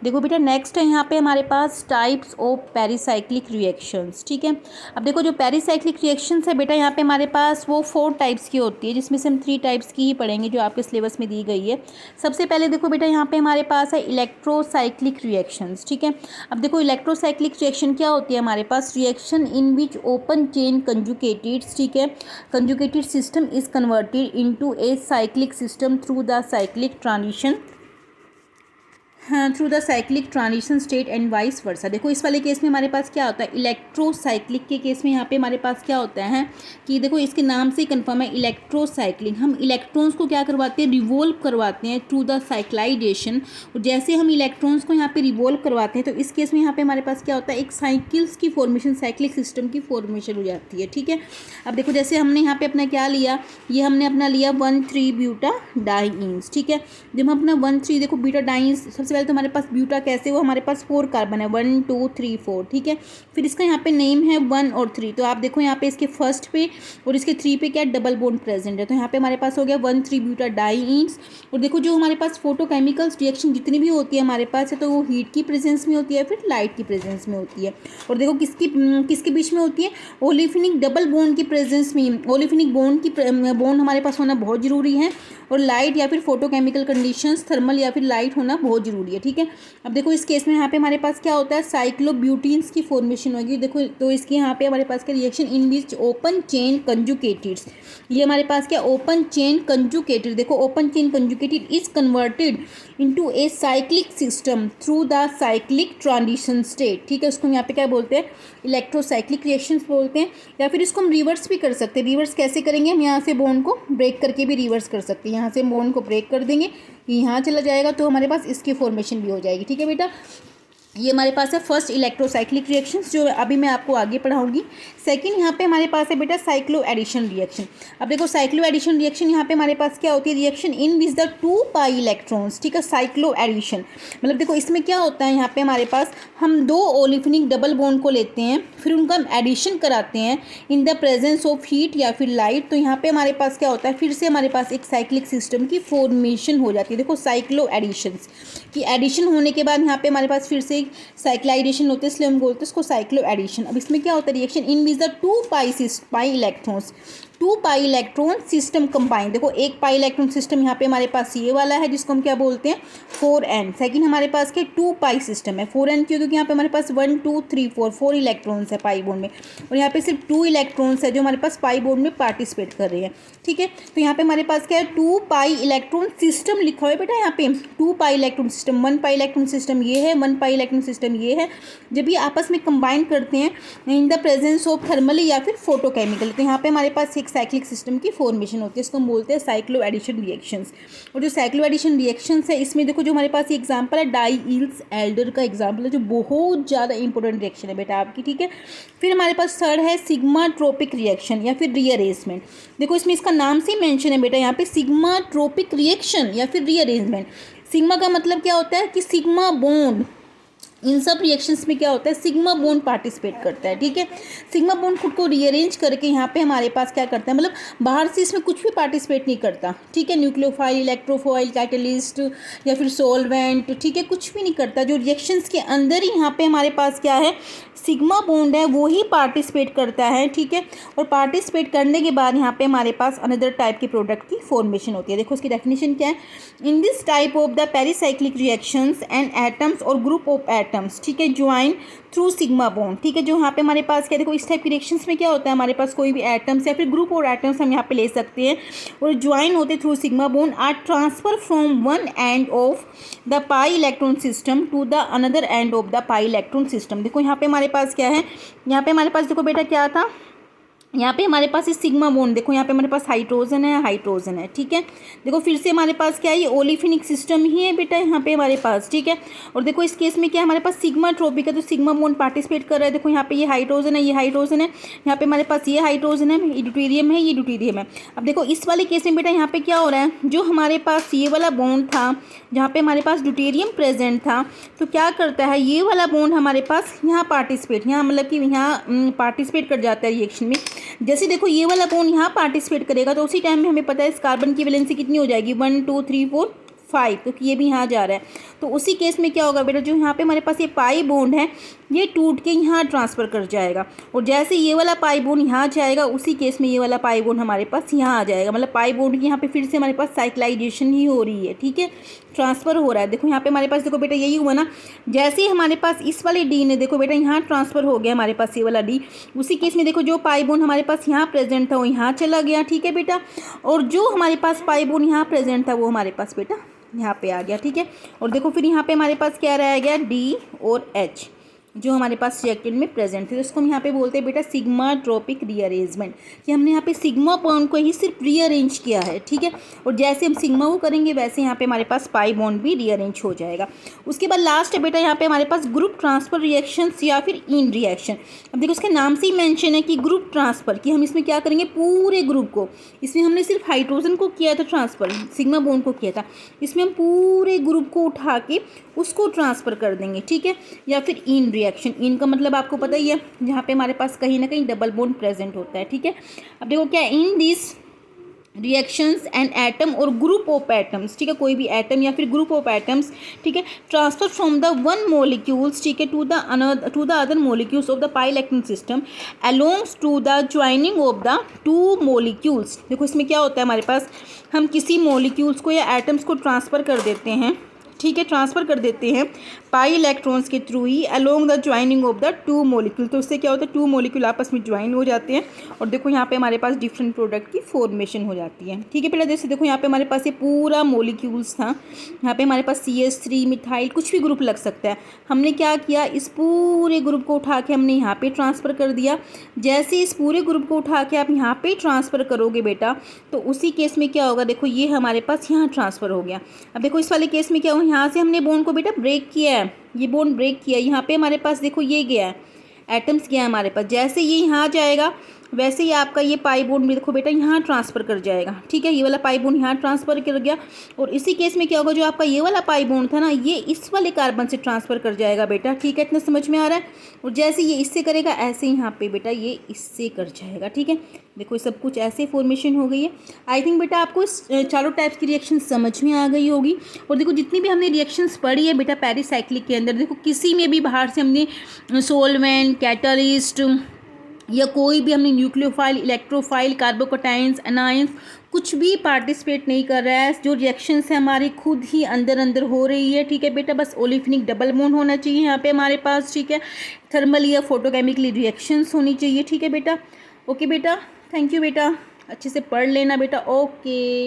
देखो बेटा नेक्स्ट है यहाँ पे हमारे पास टाइप्स ऑफ पेरिसाइक्लिक रिएक्शंस। ठीक है, अब देखो जो पेरिसाइक्लिक रिएक्शंस है बेटा यहाँ पे हमारे पास वो 4 टाइप्स की होती है, जिसमें से हम 3 टाइप्स की ही पढ़ेंगे जो आपके सिलेबस में दी गई है। सबसे पहले देखो बेटा यहाँ पे हमारे पास है इलेक्ट्रोसाइक्लिक रिएक्शंस। ठीक है, अब देखो इलेक्ट्रोसाइक्लिक रिएक्शन क्या होती है हमारे पास, reaction in which open chain conjugated, ठीक है, conjugated system is converted into a cyclic system through the cyclic transition through the cyclic transition state and vice versa. देखो इस वाले केस में हमारे पास क्या होता है, इलेक्ट्रोसाइक्लिक के केस में यहाँ पे हमारे पास क्या होता है कि देखो इसके नाम से ही कन्फर्म है इलेक्ट्रोसाइक्लिक, हम इलेक्ट्रॉन्स को क्या करवाते हैं, रिवोल्व करवाते हैं थ्रू द साइक्लाइजेशन। और जैसे हम इलेक्ट्रॉन्स को यहाँ पे रिवोल्व करवाते हैं तो इस केस में यहाँ पे हमारे पास क्या होता है, एक साइकिल्स की फॉर्मेशन, साइक्लिक सिस्टम की फॉर्मेशन हो जाती है। ठीक है, अब देखो जैसे हमने यहाँ पे अपना क्या लिया, ये हमने अपना लिया 1,3-ब्यूटाडाइन्स। ठीक है, जब हम अपना 1,3 देखो ब्यूटाडाइन्स, सबसे पहले तो हमारे पास ब्यूटा कैसे हो, हमारे पास 4 कार्बन है, 1 2 3 4। ठीक है, फिर इसका यहाँ पे नेम है 1 और 3, तो आप देखो यहाँ पे इसके फर्स्ट पे और इसके 3 पे क्या डबल बॉन्ड प्रेजेंट है, तो यहाँ पे हमारे पास हो गया 1,3-ब्यूटाडाइन्स। और देखो जो हमारे पास फोटोकेमिकल्स रिएक्शन जितनी भी होती है हमारे पास है, तो वो हीट की प्रेजेंस में होती है, फिर लाइट की प्रेजेंस में होती है। और देखो किसके बीच में होती है, ओलिफिनिक डबल बॉन्ड की प्रेजेंस में, ओलिफिनिक बॉन्ड हमारे पास होना बहुत ज़रूरी है, और लाइट या फिर फोटोकेमिकल कंडीशंस, थर्मल या फिर लाइट होना बहुत ज़रूरी है। ठीक है, अब देखो इस केस में यहाँ पे हमारे पास क्या होता है, साइक्लोब्यूटीन्स की फॉर्मेशन होगी। देखो तो इसकी यहाँ पे हमारे पास क्या, reaction in which open chain conjugated, ये हमारे पास क्या, ओपन चेन कंजुगेटेड। देखो open chain conjugated is converted into a cyclic system through the cyclic transition state. ठीक है, उसको हम यहाँ पे क्या बोलते हैं, इलेक्ट्रोसाइक्लिक रिएक्शंस बोलते हैं, या फिर इसको हम रिवर्स भी कर सकते हैं। रिवर्स कैसे करेंगे, हम यहाँ से बॉन्ड को ब्रेक करके भी रिवर्स कर सकते हैं। यहाँ से बॉन्ड को ब्रेक कर देंगे, यहाँ चला जाएगा तो हमारे पास इसकी फॉर्मेशन भी हो जाएगी। ठीक है बेटा, ये हमारे पास है फर्स्ट इलेक्ट्रोसाइक्लिक रिएक्शंस जो अभी मैं आपको आगे पढ़ाऊंगी। सेकंड यहाँ पे हमारे पास है बेटा साइक्लो एडिशन रिएक्शन। अब देखो साइक्लो एडिशन रिएक्शन यहाँ पे हमारे पास क्या होती है, reaction in which the 2 pi electrons. ठीक है, साइक्लो एडिशन मतलब देखो इसमें क्या होता है, यहाँ पे हमारे पास हम 2 ओलिफिनिक डबल बॉन्ड को लेते हैं, फिर उनका हम एडिशन कराते हैं in the presence of heat या फिर लाइट, तो यहाँ पे हमारे पास क्या होता है, फिर से हमारे पास एक साइक्लिक सिस्टम की फॉर्मेशन हो जाती है। देखो साइक्लो एडिशंस की एडिशन होने के बाद यहाँ पे हमारे पास फिर से साइक्लाइजेशन होते हैं, इसलिए हम बोलते हैं इसको साइक्लो एडिशन। अब इसमें क्या होता है, reaction in which the 2 pi electrons, 2 pi electron system combine. देखो एक पाई इलेक्ट्रॉन सिस्टम यहाँ पे हमारे पास ये वाला है जिसको हम क्या बोलते हैं 4n। सेकंड हमारे पास क्या 2 पाई सिस्टम है, 4n क्यों, क्योंकि यहाँ पे हमारे पास 1 2 3 4 इलेक्ट्रॉन्स है पाई बॉन्ड में, और यहाँ पे सिर्फ 2 इलेक्ट्रॉन्स है जो हमारे पास पाई बॉन्ड में पार्टिसिपेट कर रहे हैं। ठीक है, तो यहाँ पे हमारे पास क्या है 2 पाई इलेक्ट्रॉन सिस्टम लिखा हुआ है बेटा, यहाँ पे 2 पाई इलेक्ट्रॉन सिस्टम, 1 पाई इलेक्ट्रॉन सिस्टम ये है, 1 पाई इलेक्ट्रॉन सिस्टम ये है। जब ये आपस में कंबाइन करते हैं in the presence of thermally या फिर फोटोकेमिकल, तो यहाँ पे हमारे पास एक साइक्लिक सिस्टम की फॉर्मेशन होती है, इसको हम बोलते हैं साइक्लो एडिशन रिएक्शंस। और जो साइक्लो एडिशन रिएक्शंस है इसमें देखो जो हमारे पास ये एग्जांपल है डाईईल्स एल्डर का एग्जांपल है, जो बहुत ज़्यादा इंपॉर्टेंट रिएक्शन है बेटा आपकी। ठीक है, फिर हमारे पास थर्ड है सिग्मा ट्रोपिक रिएक्शन या फिर रीअरेंजमेंट। देखो इसमें इसका नाम से ही मेंशन है बेटा, यहाँ पे सिग्मा ट्रोपिक रिएक्शन या फिर रीअरेंजमेंट। सिग्मा का मतलब क्या होता है कि सिग्मा बॉन्ड, इन सब रिएक्शंस में क्या होता है, सिग्मा बॉन्ड पार्टिसिपेट करता है। ठीक है, सिग्मा बॉन्ड खुद को रीअरेंज करके यहाँ पे हमारे पास क्या करता है, मतलब बाहर से इसमें कुछ भी पार्टिसिपेट नहीं करता। ठीक है, न्यूक्लियोफाइल, इलेक्ट्रोफाइल, कैटलिस्ट या फिर सोलवेंट, ठीक है, कुछ भी नहीं करता। जो रिएक्शंस के अंदर ही यहाँ पे हमारे पास क्या है, सिग्मा बॉन्ड है, वो ही पार्टिसिपेट करता है। ठीक है, और पार्टिसिपेट करने के बाद यहाँ पे हमारे पास अनदर टाइप की प्रोडक्ट की फॉर्मेशन होती है। देखो उसकी डेफिनेशन क्या है, in this type of the pericyclic reactions and atoms और ग्रुप ऑफ एटम्स, ठीक है, ज्वाइन थ्रू सिग्मा बॉन्ड। ठीक है, जो यहाँ पे हमारे पास क्या, देखो इस टाइप की रिएक्शंस में क्या होता है, हमारे पास कोई भी एटम्स या फिर ग्रुप और एटम्स हम यहाँ पे ले सकते हैं और ज्वाइन होते through sigma bond, are transfer from one end of the pi electron system to the another end of the pi electron system. देखो यहाँ पे हमारे पास क्या है, यहाँ पे हमारे पास देखो बेटा क्या था, यहाँ पे हमारे पास इस सिग्मा बॉन्ड, देखो यहाँ पे हमारे पास हाइड्रोजन है। ठीक है, देखो फिर से हमारे पास क्या है, ये ओलिफिनिक सिस्टम ही है बेटा यहाँ पे हमारे पास। ठीक है, और देखो इस केस में क्या हमारे पास सिग्मा ट्रोपिक है, तो सिग्मा बॉन्ड पार्टिसिपेट कर रहा है। देखो यहाँ पे ये हाइड्रोजन है, यहाँ पे हमारे पास ये हाइड्रोजन है, ये ड्यूटेरियम है। अब देखो इस वाले केस में बेटा यहाँ पे क्या हो रहा है, जो हमारे पास ये वाला बॉन्ड था जहाँ पे हमारे पास ड्यूटेरियम प्रेजेंट था, तो क्या करता है ये वाला बॉन्ड हमारे पास यहाँ पार्टिसिपेट, यहाँ मतलब कि यहाँ पार्टिसिपेट कर जाता है रिएक्शन में। जैसे देखो ये वाला बॉन्ड यहाँ पार्टिसिपेट करेगा तो उसी टाइम में हमें पता है इस कार्बन की वैलेंसी कितनी हो जाएगी, 1 2 3 4 5, क्योंकि ये भी यहाँ जा रहा है। तो उसी केस में क्या होगा बेटा, जो यहाँ पे हमारे पास ये पाई बॉन्ड है ये टूट के यहाँ ट्रांसफ़र कर जाएगा, और जैसे ये वाला पाई बॉन्ड यहाँ जाएगा उसी केस में ये वाला पाई बॉन्ड हमारे पास यहाँ आ जाएगा। मतलब पाई बॉन्ड की यहाँ पे फिर से हमारे पास साइक्लाइजेशन ही हो रही है, ठीक है, ट्रांसफ़र हो रहा है। देखो यहाँ पे हमारे पास देखो बेटा यही हुआ ना, जैसे ही हमारे पास इस वाले डी ने देखो बेटा यहाँ ट्रांसफ़र हो गया हमारे पास ये वाला डी, उसी केस में देखो जो पाई बॉन्ड हमारे पास यहाँ प्रेजेंट था वो यहाँ चला गया, ठीक है बेटा, और जो हमारे पास पाई बॉन्ड यहाँ प्रेजेंट था वो हमारे पास बेटा यहाँ पे आ गया, ठीक है। और देखो फिर यहाँ पे हमारे पास क्या रह गया, डी और एच जो हमारे पास रिएक्टेंट में प्रेजेंट थे। तो इसको हम यहाँ पे बोलते हैं बेटा सिग्मा ट्रोपिक रीअरेंजमेंट, कि हमने यहाँ पे सिग्मा बॉन्ड को ही सिर्फ रीअरेंज किया है, ठीक है। और जैसे हम सिग्मा को करेंगे वैसे यहाँ पे हमारे पास पाई बॉन्ड भी रीअरेंज हो जाएगा। उसके बाद लास्ट है बेटा यहाँ पे हमारे पास ग्रुप ट्रांसफर रिएक्शंस या फिर इन रिएक्शन। अब देखो उसके नाम से ही मेंशन है कि ग्रुप ट्रांसफर, कि हम इसमें क्या करेंगे, पूरे ग्रुप को, इसमें हमने सिर्फ हाइड्रोजन को किया था ट्रांसफ़र, सिग्मा बॉन्ड को किया था, इसमें हम पूरे ग्रुप को उठा के उसको ट्रांसफ़र कर देंगे, ठीक है। या फिर इन रिएक्शन, इन का मतलब आपको पता ही है जहाँ पे हमारे पास कहीं ना कहीं डबल बॉन्ड प्रेजेंट होता है, ठीक है। अब देखो क्या, in this reactions and atom और ग्रुप ऑफ एटम्स, ठीक है, कोई भी एटम या फिर ग्रुप ऑफ एटम्स, ठीक है, transfer from the one molecules, ठीक है, to the other molecules of the pi electron system alongs to the joining of the two molecules. देखो इसमें क्या होता है हमारे पास, हम किसी मोलिक्यूल्स को या एटम्स को ट्रांसफ़र कर देते हैं, ठीक है, ट्रांसफ़र कर देते हैं पाई इलेक्ट्रॉन्स के through he along the joining of the two molecule. तो उससे क्या होता है, टू मोलिक्यूल आपस में ज्वाइन हो जाते हैं और देखो यहाँ पे हमारे पास डिफरेंट प्रोडक्ट की फॉर्मेशन हो जाती है, ठीक है। पहले जैसे देखो यहाँ पे हमारे पास ये पूरा मोलिक्यूल्स था, यहाँ पे हमारे पास CH3 मिथाइल कुछ भी ग्रुप लग सकता है। हमने क्या किया, इस पूरे ग्रुप को उठा के हमने यहाँ पे ट्रांसफ़र कर दिया। जैसे इस पूरे ग्रुप को उठा के आप यहाँ पे ट्रांसफ़र करोगे बेटा, तो उसी केस में क्या होगा, देखो ये हमारे पास यहाँ ट्रांसफ़र हो गया। अब देखो इस वाले केस में क्या हुआ, यहाँ से हमने बॉन्ड को बेटा ब्रेक किया है, ये बॉन्ड ब्रेक किया, यहाँ पे हमारे पास देखो ये गया है, एटम्स गया है हमारे पास, जैसे ये यहाँ जाएगा वैसे ही आपका ये पाई बॉन्ड भी देखो बेटा यहाँ ट्रांसफ़र कर जाएगा, ठीक है। ये वाला पाई बॉन्ड यहाँ ट्रांसफ़र कर गया और इसी केस में क्या होगा, जो आपका ये वाला पाई बॉन्ड था ना ये इस वाले कार्बन से ट्रांसफ़र कर जाएगा बेटा, ठीक है, इतना समझ में आ रहा है। और जैसे ये इससे करेगा ऐसे यहाँ पे बेटा ये इससे कर जाएगा, ठीक है। देखो ये सब कुछ ऐसे फॉर्मेशन हो गई है। आई थिंक बेटा आपको इस चारों टाइप्स की रिएक्शन समझ में आ गई होगी। और देखो जितनी भी हमने रिएक्शंस पढ़ी है बेटा पेरिसाइक्लिक के अंदर, देखो किसी में भी बाहर से हमने सोलवेंट, कैटलिस्ट या कोई भी हमने न्यूक्लियोफाइल, इलेक्ट्रोफाइल, कार्बोकटाइंस, एनाइंस कुछ भी पार्टिसिपेट नहीं कर रहा है। जो रिएक्शंस है हमारी खुद ही अंदर अंदर हो रही है, ठीक है बेटा। बस ओलिफिनिक डबल बॉन्ड होना चाहिए यहाँ पे हमारे पास, ठीक है। थर्मल या फोटोकेमिकली रिएक्शंस होनी चाहिए, ठीक है बेटा। ओके बेटा, थैंक यू बेटा, अच्छे से पढ़ लेना बेटा। ओके।